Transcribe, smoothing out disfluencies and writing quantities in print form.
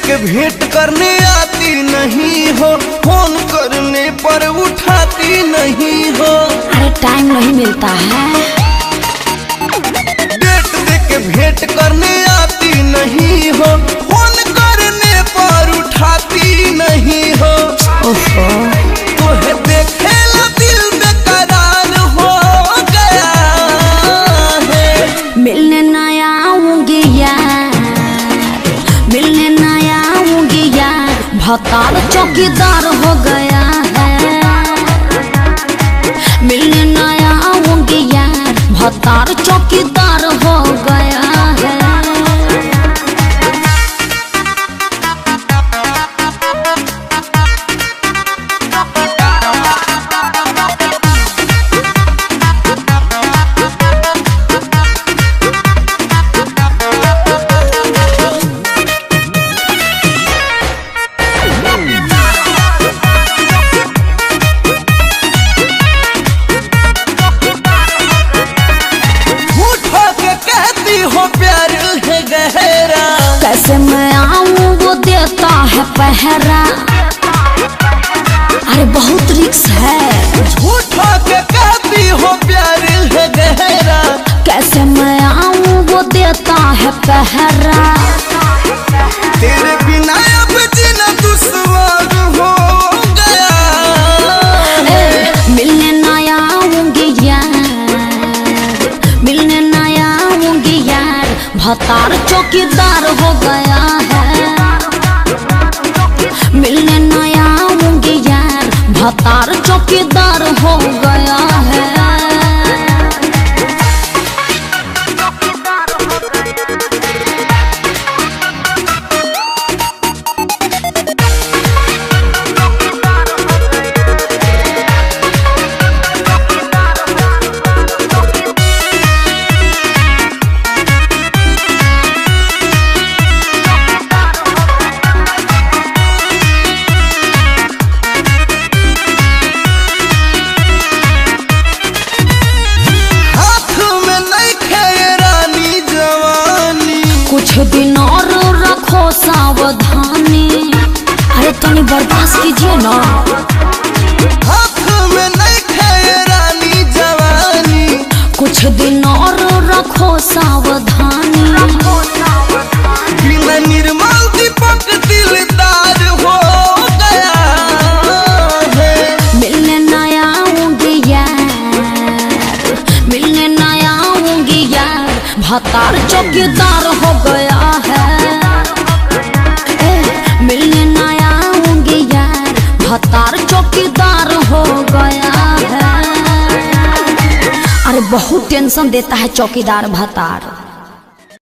के भेंट करने आती नहीं हो, फोन करने पर उठाती नहीं हो। अरे टाइम नहीं मिलता है। डेट दे के भेंट करने आती नहीं हो, फोन करने पर उठाती नहीं हो। ओहो तोहे देखेला दिल बेकरार हो गया है। मिलने ना आऊंगी यार, मिलने ना आऊंगी यार, भतार चौकीदार हो गया है। मिलने ना आऊंगी यार, भतार चौकीदार हो गया है। कैसे मैं आऊं वो देता है पहरा। अरे बहुत रिक्स है। झूठा के कहती हो प्यार है गहरा। कैसे मैं आऊं वो देता है पहरा। तेरे बिना अब जीना दुश्वार हो गया है। मिलने ना आऊंगी यार, मिलने ना आऊंगी यार, भतार चौकीदार हो गया है। मिलने ना आऊंगी यार, भतार चौकीदार हो गया है। कुछ दिन और रखो सावधानी। अरे तनी बर्दाश्त कीजिए ना। हाथ में नहीं खाए रानी जवानी। कुछ दिन और रखो सावधानी। बिना निर्मल दीपक दिलदार हो गया है। मिलने ना आऊंगी यार, मिलने ना आऊंगी यार, भतार चौकीदार हो गया है। मिलने ना आऊंगी यार, भतार चौकीदार हो गया है। अरे बहुत टेंशन देता है चौकीदार भतार।